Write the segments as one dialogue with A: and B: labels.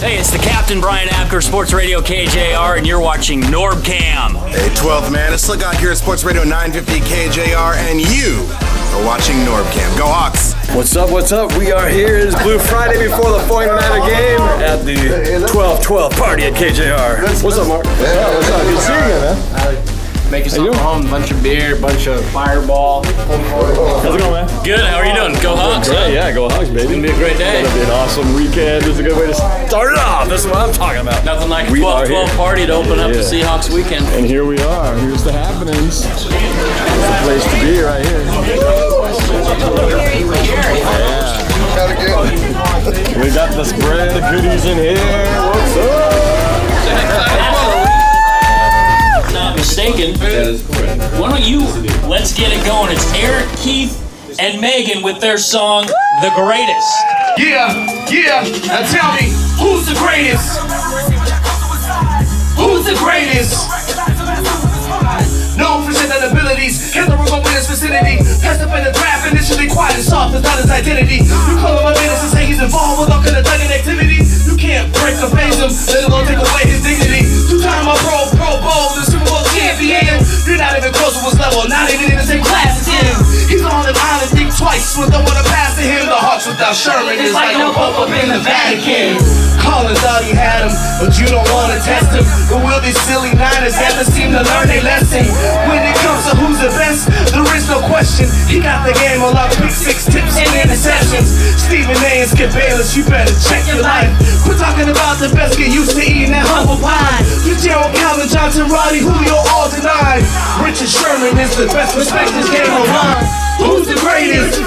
A: Hey, it's the Captain Brian Abker, Sports Radio KJR, and you're watching Norbcam.
B: Hey, 12th man, it's Slick out here at Sports Radio 950 KJR, and you are watching Norbcam. Go Hawks!
C: What's up, what's up? We are here. It's Blue Friday before the 49er game at the 12-12 party at KJR. What's up, Mark?
D: Yeah, what's up? Good seeing you, man. Make yourself at home, bunch of beer, bunch of fireball.
C: How's it going, man?
A: Good, how are you doing? Go Hawks, huh?
C: Yeah, go Hawks, baby.
A: It's gonna be a great day.
C: It's gonna be an awesome weekend. This is a good way to start it off. This is what I'm talking about.
A: Nothing like a 12-12 party to open up the Seahawks weekend.
C: And here we are. Here's the happenings. It's the place to be right here. Yeah. We got the spread of goodies in here. What's up?
A: Not mistaken. Why don't you, let's get it going. It's Eric, Keith, and Megan with their song, The Greatest.
E: Yeah, now tell me, who's the greatest? Who's the greatest? Known for shedding abilities, hit the room with his vicinity. Passed up in the draft, initially quiet and soft, is not his identity. You call him a menace and say he's involved with all kind of thugging activities. You can't break or phase him, let alone take away his dignity. Two-time Pro Bowl, the Super Bowl champion. You're not even close to his level, not even in the same class as him. He's on an island, think twice, with no one to pass to him. The Hawks without Sherman is like no Pope up in the Vatican. Collins thought he had him, but you don't want to test him. But will these silly Niners never seem to learn their lesson? When it comes to who's the best, there is no question. He got the game on lock, pick 6 tips and interceptions. Stephen A. and Skip Bayless, you better check your life. Quit talking about the best, get used to eating that humble pie. Gerald, Calvin Johnson, Roddy, who you all denied. Richard Sherman is the best, respect this game online. Who's the greatest?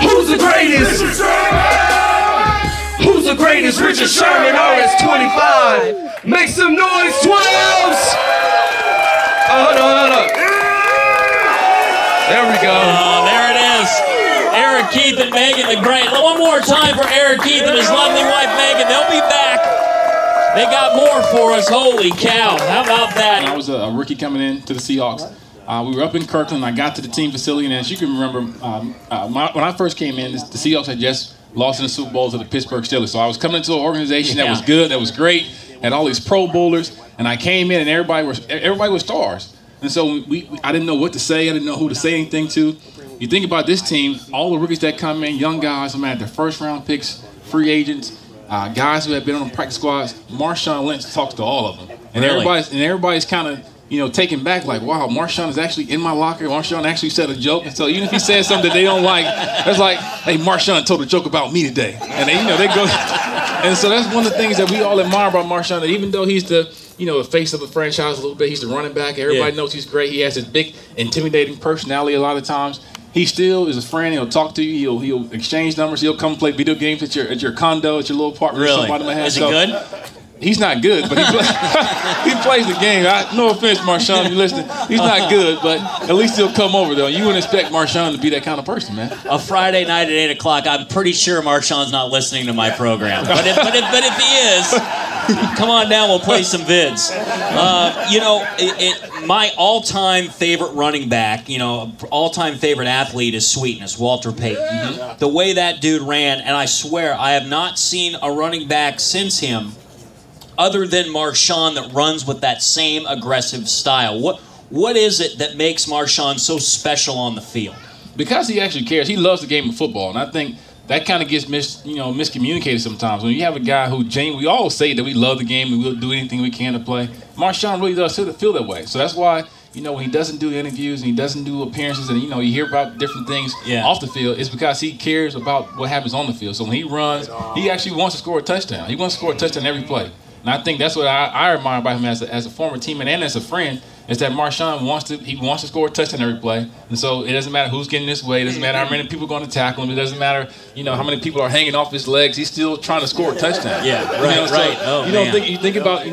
E: Who's the greatest? Who's the greatest? Richard Sherman, RS25. Make some noise, 12s! Hold on. There we go.
A: Oh, there it is. Eric, Keith, and Megan the Great. One more time for Eric, Keith, and his lovely wife, Megan. They'll be back. They got more for us. Holy cow. How about that?
F: I was a rookie coming in to the Seahawks. We were up in Kirkland. I got to the team facility, and as you can remember, when I first came in, the Seahawks had just lost in the Super Bowl to the Pittsburgh Steelers. So I was coming into an organization that was good, that was great, had all these Pro Bowlers, and I came in, and everybody was stars. And so I didn't know what to say. I didn't know who to say anything to. You think about this team, all the rookies that come in, young guys, some had their first-round picks, free agents, guys who had been on the practice squads. Marshawn Lynch talks to all of them, and everybody's kind of taken back, like, wow, Marshawn is actually in my locker. Marshawn actually said a joke, and so even if he says something that they don't like, that's like, hey, Marshawn told a joke about me today, and they go, and so that's one of the things that we all admire about Marshawn. That even though he's the face of the franchise a little bit, he's the running back. Everybody knows he's great. He has this big, intimidating personality a lot of times. He still is a friend. He'll talk to you. He'll exchange numbers. He'll come play video games at your condo, at your little apartment.
A: Really?
F: Somebody might have.
A: Is he good?
F: He's not good, but he plays the game. No offense, Marshawn, if you're listening. He's not good, but at least he'll come over, though. You wouldn't expect Marshawn to be that kind of person, man.
A: A Friday night at 8 o'clock, I'm pretty sure Marshawn's not listening to my program. But if he is, come on down, we'll play some vids. My all-time favorite running back, all-time favorite athlete is Sweetness, Walter Payton. Mm-hmm. The way that dude ran, and I swear, I have not seen a running back since him other than Marshawn that runs with that same aggressive style. What is it that makes Marshawn so special on the field?
F: Because he actually cares. He loves the game of football, and I think that kind of gets miscommunicated sometimes. When you have a guy who we all say that we love the game and we'll do anything we can to play. Marshawn really does feel that way. So that's why when he doesn't do interviews and he doesn't do appearances and you hear about different things off the field, it's because he cares about what happens on the field. So when he runs, he actually wants to score a touchdown. He wants to score a touchdown every play. And I think that's what I admire about him as a former teammate and as a friend, is that Marshawn wants to score a touchdown every play. And so it doesn't matter who's getting this way. It doesn't matter how many people are going to tackle him. It doesn't matter, how many people are hanging off his legs. He's still trying to score a touchdown.
A: Yeah, right.
F: So you think about,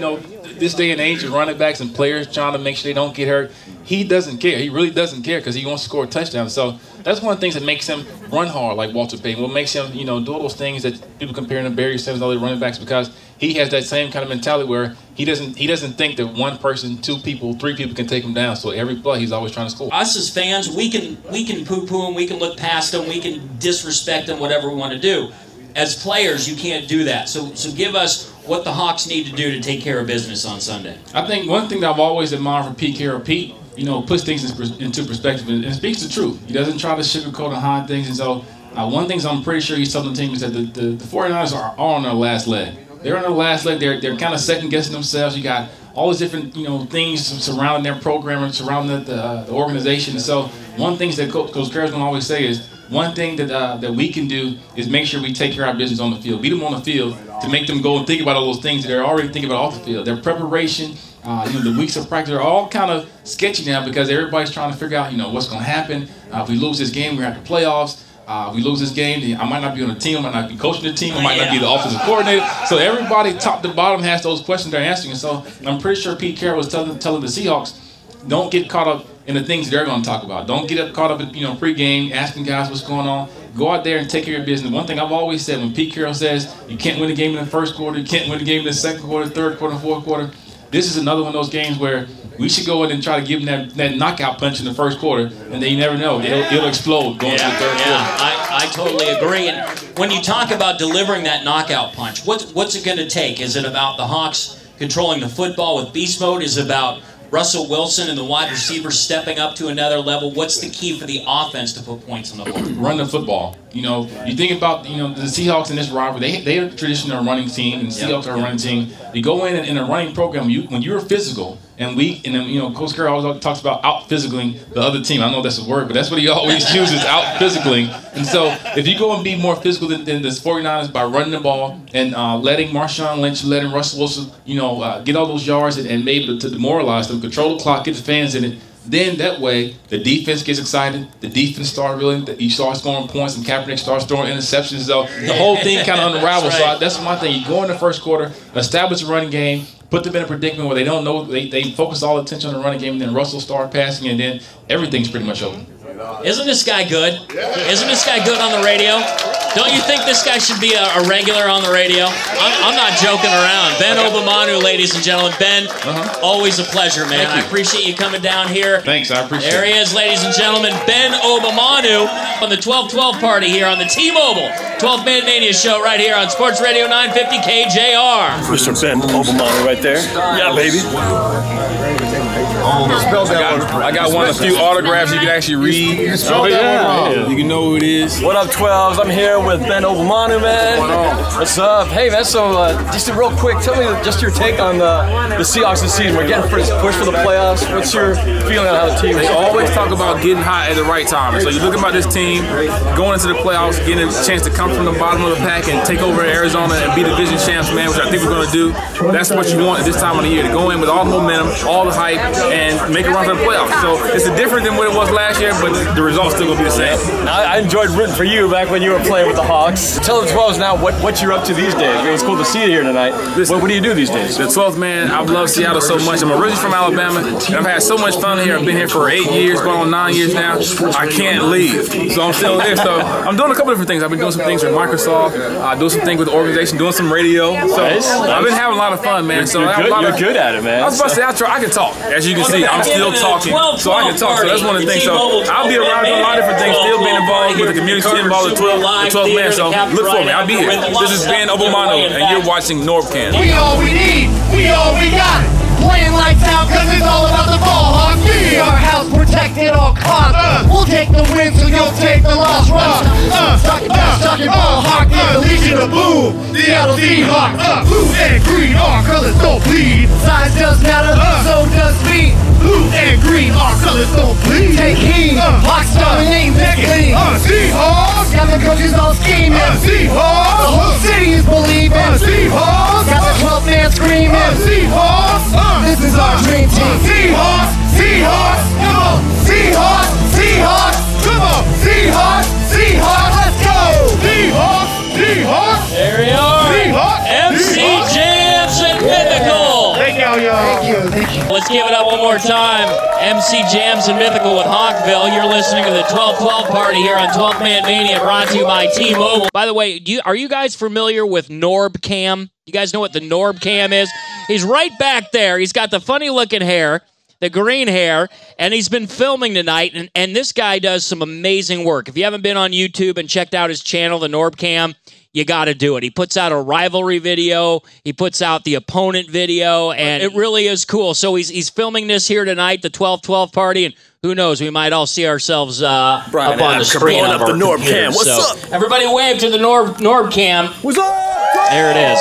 F: this day and age of running backs and players trying to make sure they don't get hurt. He doesn't care. He really doesn't care because he wants to score a touchdown. So that's one of the things that makes him run hard like Walter Payton. What makes him, do all those things that people compare him to Barry Sanders and all the running backs, because he has that same kind of mentality where he doesn't think that one person, 2 people, 3 people can take him down. So every play he's always trying to score.
A: Us as fans, we can poo-poo him, we can look past him, we can disrespect him, whatever we want to do. as players, you can't do that. So give us what the Hawks need to do to take care of business on Sunday.
F: I think one thing that I've always admired from Pete Carroll, puts things into perspective and speaks the truth. He doesn't try to sugarcoat and hide things. And so one thing I'm pretty sure he's telling the team is that the 49ers are on their last leg. They're on their last leg. They're kind of second guessing themselves. You got all these different things surrounding their program and surrounding the organization. And so one thing that Coach Carroll's going to always say is, one thing that we can do is make sure we take care of our business on the field. Beat them on the field to make them go and think about all those things that they're already thinking about off the field. Their preparation, the weeks of practice are all kind of sketchy now because everybody's trying to figure out, what's going to happen. If we lose this game, we're at the playoffs. If we lose this game, I might not be on the team, I might not be coaching the team, I might not be the offensive coordinator. So everybody top to bottom has those questions they're answering. And so I'm pretty sure Pete Carroll was telling the Seahawks, don't get caught up in the things they're going to talk about. Don't get caught up in pregame, asking guys what's going on. Go out there and take care of your business. One thing I've always said, when Pete Carroll says you can't win the game in the first quarter, you can't win the game in the second quarter, third quarter, fourth quarter, this is another one of those games where we should go in and try to give them that knockout punch in the first quarter, and then you never know. It'll explode going to the third quarter.
A: I totally agree. And when you talk about delivering that knockout punch, what's it going to take? Is it about the Hawks controlling the football with beast mode? Is it about Russell Wilson and the wide receivers stepping up to another level? What's the key for the offense to put points on the board?
F: Run the football. You think about the Seahawks in this rivalry. They are traditionally a running team, and the Seahawks are a running team. You go in a running program. When you're physical, and Coach Carroll always talks about out physicaling the other team. I know that's a word, but that's what he always chooses, out physicaling. And so if you go and be more physical than the 49ers by running the ball and letting Marshawn Lynch, letting Russell Wilson, get all those yards and be able to demoralize them, control the clock, get the fans in it. Then that way, the defense gets excited. The defense starts you start scoring points, and Kaepernick starts throwing interceptions. So the whole thing kind of unravels. Right. So that's my thing. You go in the first quarter, establish a running game, put them in a predicament where they don't know. They focus all attention on the running game, and then Russell start passing, and then everything's pretty much over.
A: Isn't this guy good? Isn't this guy good on the radio? Don't you think this guy should be a regular on the radio? I'm not joking around. Ben Obomanu, ladies and gentlemen. Ben, always a pleasure, man. I appreciate you coming down here.
F: Thanks, I appreciate it.
A: There he is, ladies and gentlemen. Ben Obomanu on the 12-12 party here on the T-Mobile 12th Man Mania show right here on Sports Radio 950 KJR.
C: Mr. Ben Obomanu right there. Yeah, baby.
F: I got one of the few autographs you can actually read.
C: Oh, yeah.
F: You can know who it is.
C: What up, 12s? I'm here with Ben Obomanu, man. What's up? Hey, man, so just real quick, tell me just your take on the Seahawks this season. We're getting pushed for the playoffs. What's your feeling on how the team is?
G: They always talk about getting hot at the right time. So you look about this team going into the playoffs, getting a chance to come from the bottom of the pack and take over Arizona and be division champs, man, which I think we're going to do. That's what you want at this time of the year, to go in with all the momentum, all the hype, and make a run for the playoffs. So it's different than what it was last year, but the results still going to be the same.
C: I enjoyed rooting for you back when you were playing with the Hawks. Tell the 12s now what you're up to these days. I mean, it's cool to see you here tonight. What do you do these days?
G: The 12th man, I've loved Seattle so much. I'm originally from Alabama, and I've had so much fun here. I've been here for 8 years, going on 9 years now. I can't leave. So I'm still here. So I'm doing a couple different things. I've been doing some things with Microsoft, doing some things with the organization, doing some radio. So I've been having a lot of fun, man. So
C: you're good at it, man.
G: I was about to say, I can talk. As you can see, I'm still talking. So I can talk. So that's one of the things. So I'll be around doing a lot of different things, still being involved with the community, involved with the 12th man. So look for me. I'll be here. This is Ben Obomanu, and you're watching NorbCam.
E: We all we need. We all we got. Playing lights out, cause it's all about the ball, Hawks. We are house protected all costs. We'll take the win, so you'll take the loss. Suck your ball, Hawk. The Legion of Boom. Seattle Seahawks. Blue and green, our colors don't bleed. Size does matter, so does speed. Blue and green, our colors don't bleed. Take heed, Hawks dominate next league. Seahawks. Got the coaches all scheming. Seahawks. The whole city is believing. Seahawks. Got the 12th man screaming. Seahawks. This is our dream team. Seahawks, Seahawks, come on. Seahawks, Seahawks, come on. Seahawks, Seahawks, let's go. Seahawks, Seahawks.
A: There we are.
E: Seahawks.
A: MC Jamz and Mythikal.
E: Thank you. Thank you.
A: Let's give it up one more time. MC Jamz and Mythikal with Hawkville. You're listening to the 12-12 party here on 12th Man Mania, brought to you by T-Mobile. By the way, are you guys familiar with NorbCam? You guys know what the NorbCam is? He's right back there. He's got the funny-looking hair, the green hair, and he's been filming tonight, and this guy does some amazing work. If you haven't been on YouTube and checked out his channel, the NorbCam, you got to do it. He puts out a rivalry video, he puts out the opponent video, and it really is cool. So he's filming this here tonight, the 12-12 party, and who knows, we might all see ourselves up on the screen of
C: the
A: our
C: Norb
A: computer.
C: Cam. What's
A: so,
C: up?
A: Everybody wave to the Norb Cam.
C: What's up?
A: There it is.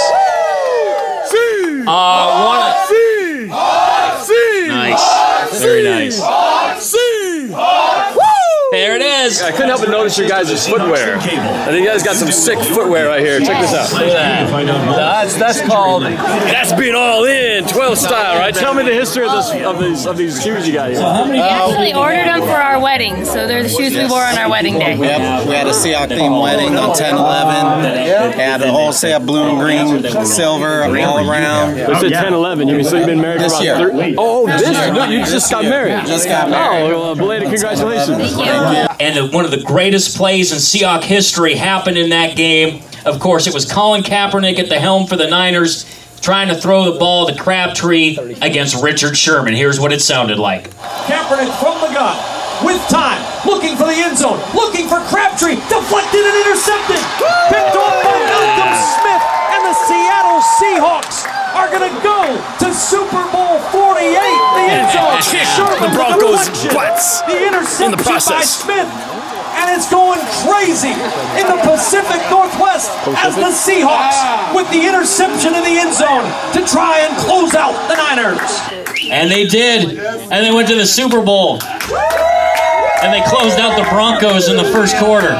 A: Nice. Very nice. There it is.
C: I couldn't help but notice your guys' footwear. I think you guys got some sick footwear right here. Check this out. Look at that. That's called That's Being All In, 12 style, right? Tell me the history of these shoes you got here.
H: We actually ordered them for our wedding, so they're the shoes we wore on our wedding day.
I: We had a Seahawks themed wedding on 10/11. Had a whole set blue and green, silver all around.
C: It's at 10/11. So you've been married for about 30. Oh, you just got married.
I: Just got married.
C: Oh, well, belated congratulations.
H: Thank you.
A: And one of the greatest plays in Seahawks history happened in that game. Of course, it was Colin Kaepernick at the helm for the Niners, trying to throw the ball to Crabtree against Richard Sherman. Here's what it sounded like.
J: Kaepernick from the gun, with time, looking for the end zone, looking for Crabtree, deflected and intercepted. Picked off by Malcolm Smith, and the Seattle Seahawks are going to go to Super Bowl 48. The end zone.
C: The Broncos' butts
J: the interception
C: in the process.
J: by Smith. And it's going crazy in the Pacific Northwest as the Seahawks with the interception in the end zone to try and close out the Niners.
A: And they did. And they went to the Super Bowl. And they closed out the Broncos in the first quarter.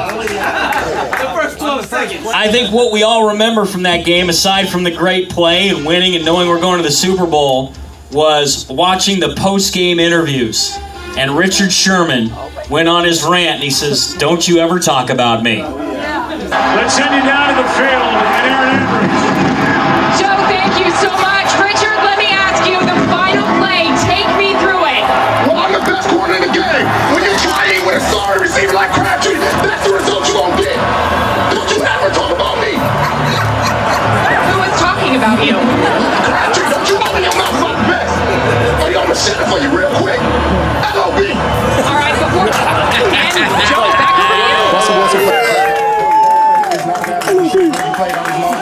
A: I think what we all remember from that game, aside from the great play and winning and knowing we're going to the Super Bowl, was watching the post-game interviews. And Richard Sherman went on his rant and he says, "Don't you ever talk about me."
J: Let's send you down to the field and Aaron Andrews.
K: Joe, thank you so much. Richard, let me ask you the final play. Take me through it.
L: Well, I'm the best corner in the game. When you try to with a sorry receiver like Crabtree, that's the result you're going to get. Don't you ever talk about me.
K: Who was talking about you?
L: Crabtree, don't you open your mouth about the best. Oh, you almost said it for you real quick. LOB.
K: All right, before... And Joe, back over to you.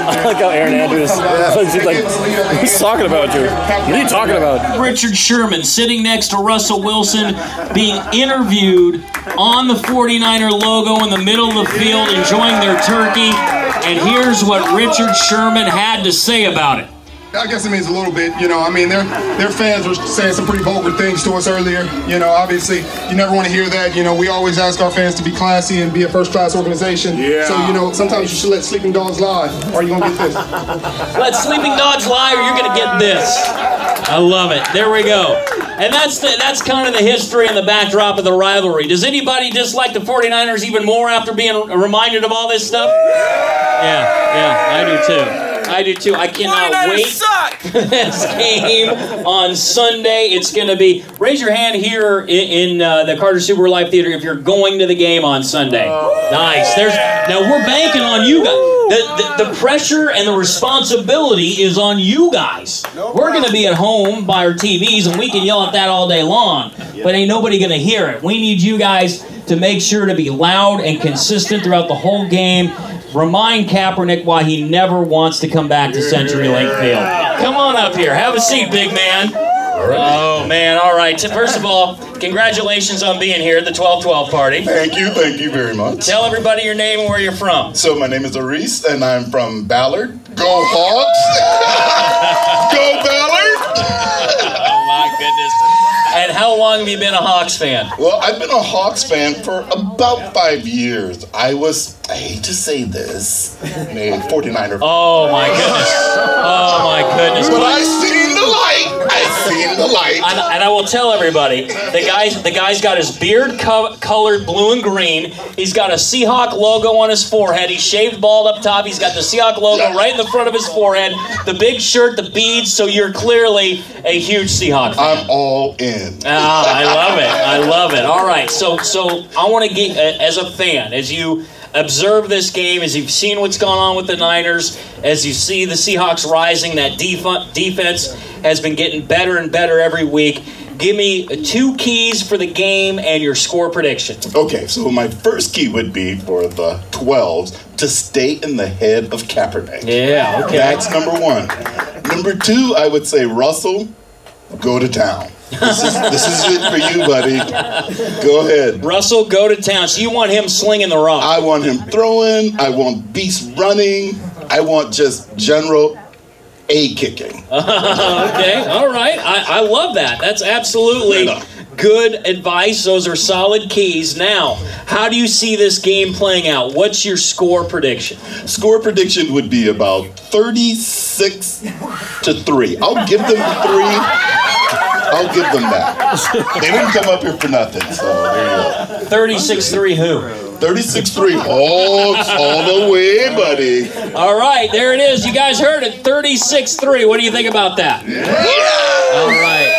C: I like how Aaron Andrews, he's talking about you. What are you talking about?
A: Richard Sherman sitting next to Russell Wilson being interviewed on the 49er logo in the middle of the field, enjoying their turkey. And here's what Richard Sherman had to say about it.
L: I guess it means a little bit, you know. I mean, their fans were saying some pretty vulgar things to us earlier. You know, obviously, you never want to hear that. You know, we always ask our fans to be classy and be a first-class organization. Yeah. So, you know, sometimes you should let sleeping dogs lie, or you're going to get this.
A: Let sleeping dogs lie, or you're going to get this. I love it. There we go. And that's kind of the history and the backdrop of the rivalry. Does anybody dislike the 49ers even more after being reminded of all this stuff? Yeah, I do too. I cannot wait for this game on Sunday. It's going to be, raise your hand here in the Carter Super Life Theater if you're going to the game on Sunday. Nice. Now we're banking on you guys. The pressure and the responsibility is on you guys. We're going to be at home by our TVs and we can yell at that all day long, but ain't nobody going to hear it. We need you guys to make sure to be loud and consistent throughout the whole game. Remind Kaepernick why he never wants to come back to CenturyLink Field. Come on up here. Have a seat, big man. Oh, man. All right. First of all, congratulations on being here at the 12-12 party.
L: Thank you very much.
A: Tell everybody your name and where you're from.
L: So my name is Aris, and I'm from Ballard. Go Hawks! Go Ballard!
A: Oh, my goodness. And how long have you been a Hawks fan?
L: Well, I've been a Hawks fan for about 5 years. I hate to say this, a 49er.
A: Oh, my goodness. Oh, my goodness.
L: But I seen the light.
A: And I will tell everybody, the guy's got his beard colored blue and green. He's got a Seahawk logo on his forehead. He's shaved bald up top. He's got the Seahawk logo right in the front of his forehead. The big shirt, the beads, so you're clearly a huge Seahawk fan.
L: I'm all in.
A: I love it. I love it. All right, so I want to get, as a fan, as you observe this game, as you've seen what's gone on with the Niners, as you see the Seahawks rising, that defense has been getting better and better every week. Give me 2 keys for the game and your score prediction.
L: Okay, so my first key would be for the 12s
M: to stay in the head of Kaepernick.
A: Yeah, okay.
M: That's number one. Number two, I would say, Russell, go to town. This is it for you, buddy. Go ahead.
A: Russell, go to town. So you want him slinging the rock?
M: I want him throwing. I want Beast running. I want just general kicking.
A: Okay, all right. I love that. That's absolutely good advice. Those are solid keys. Now, how do you see this game playing out? What's your score prediction?
M: Score prediction would be about 36-3. I'll give them the 3. I'll give them that. They didn't come up here for nothing, so there you go.
A: 36-3 who?
M: 36-3 Hawks all the way, buddy.
A: All right, there it is. You guys heard it. 36-3. What do you think about that? Yeah! All right.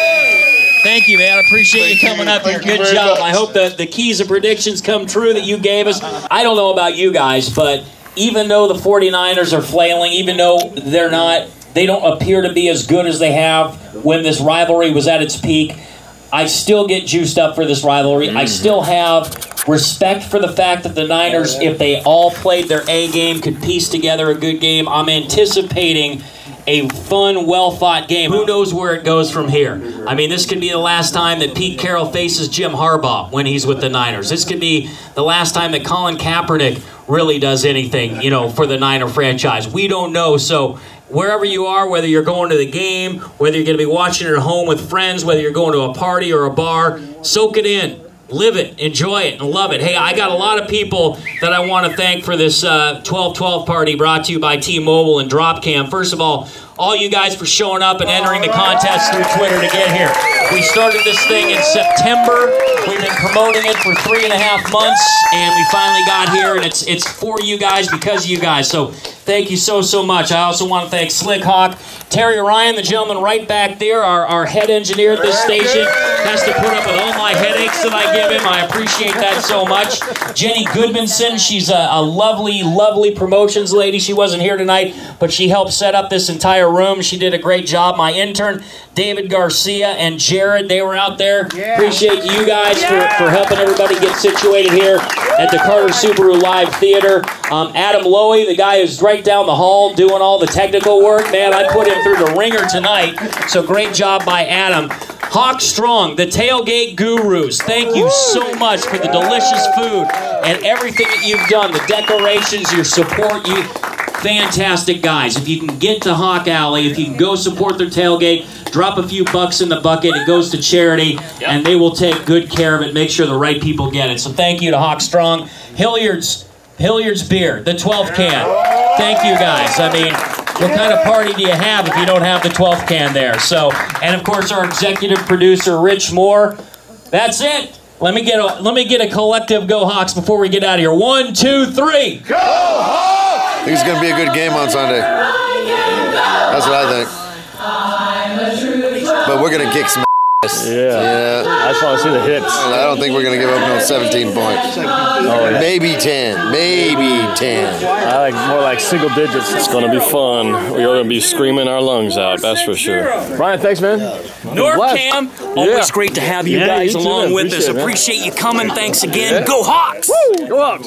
A: Thank you, man. I appreciate you coming up here. Good job. I hope that the keys and predictions come true that you gave us. I don't know about you guys, but even though the 49ers are flailing, even though they don't appear to be as good as they have when this rivalry was at its peak, I still get juiced up for this rivalry. I still have respect for the fact that the Niners, if they all played their A game, could piece together a good game. I'm anticipating a fun, well-fought game. Who knows where it goes from here? I mean, this could be the last time that Pete Carroll faces Jim Harbaugh when he's with the Niners. This could be the last time that Colin Kaepernick really does anything, for the Niner franchise. We don't know, so wherever you are, whether you're going to the game, whether you're going to be watching it at home with friends, whether you're going to a party or a bar, soak it in. Live it, enjoy it, and love it. Hey, I got a lot of people that I want to thank for this 12-12 party brought to you by T-Mobile and Dropcam. First of all you guys for showing up and entering the contest through Twitter to get here. We started this thing in September. We've been promoting it for 3.5 months, and we finally got here, and it's for you guys because of you guys. So thank you so much. I also want to thank Slick Hawk, Terry Ryan, the gentleman right back there, our head engineer at this station, has to put up with all my headaches that I give him. I appreciate that so much. Jenny Goodmanson, she's a lovely, lovely promotions lady. She wasn't here tonight, but she helped set up this entire room. She did a great job. My intern, David Garcia, and Jared, they were out there. Appreciate you guys for helping everybody get situated here at the Carter Subaru Live Theater. Adam Lowy, the guy who's right down the hall doing all the technical work. Man, I put him through the ringer tonight, so great job by Adam. Hawk Strong, the tailgate gurus, thank you so much for the delicious food and everything that you've done, the decorations, your support. You fantastic guys. If you can get to Hawk Alley, if you can go support their tailgate, drop a few bucks in the bucket, it goes to charity, and they will take good care of it, make sure the right people get it. So thank you to Hawk Strong. Hilliard's Beer, the 12th can. Thank you guys. I mean, what kind of party do you have if you don't have the 12th can there? So, and of course our executive producer, Rich Moore. That's it. Let me get a collective Go Hawks before we get out of here. 1, 2, 3. Go Hawks!
N: I think it's going to be a good game on Sunday. That's what I think. But we're going to kick some ass.
C: Yeah. I just want to see the hits.
N: I don't think we're going to give up no 17 points. Maybe 10. Maybe 10.
C: I like more like single digits. It's going to be fun. We're going to be screaming our lungs out, that's for sure. Brian, thanks, man.
A: Norcam, always great to have you guys along with us. Appreciate you coming. Thanks again. Go Hawks!
C: Woo! Go Hawks!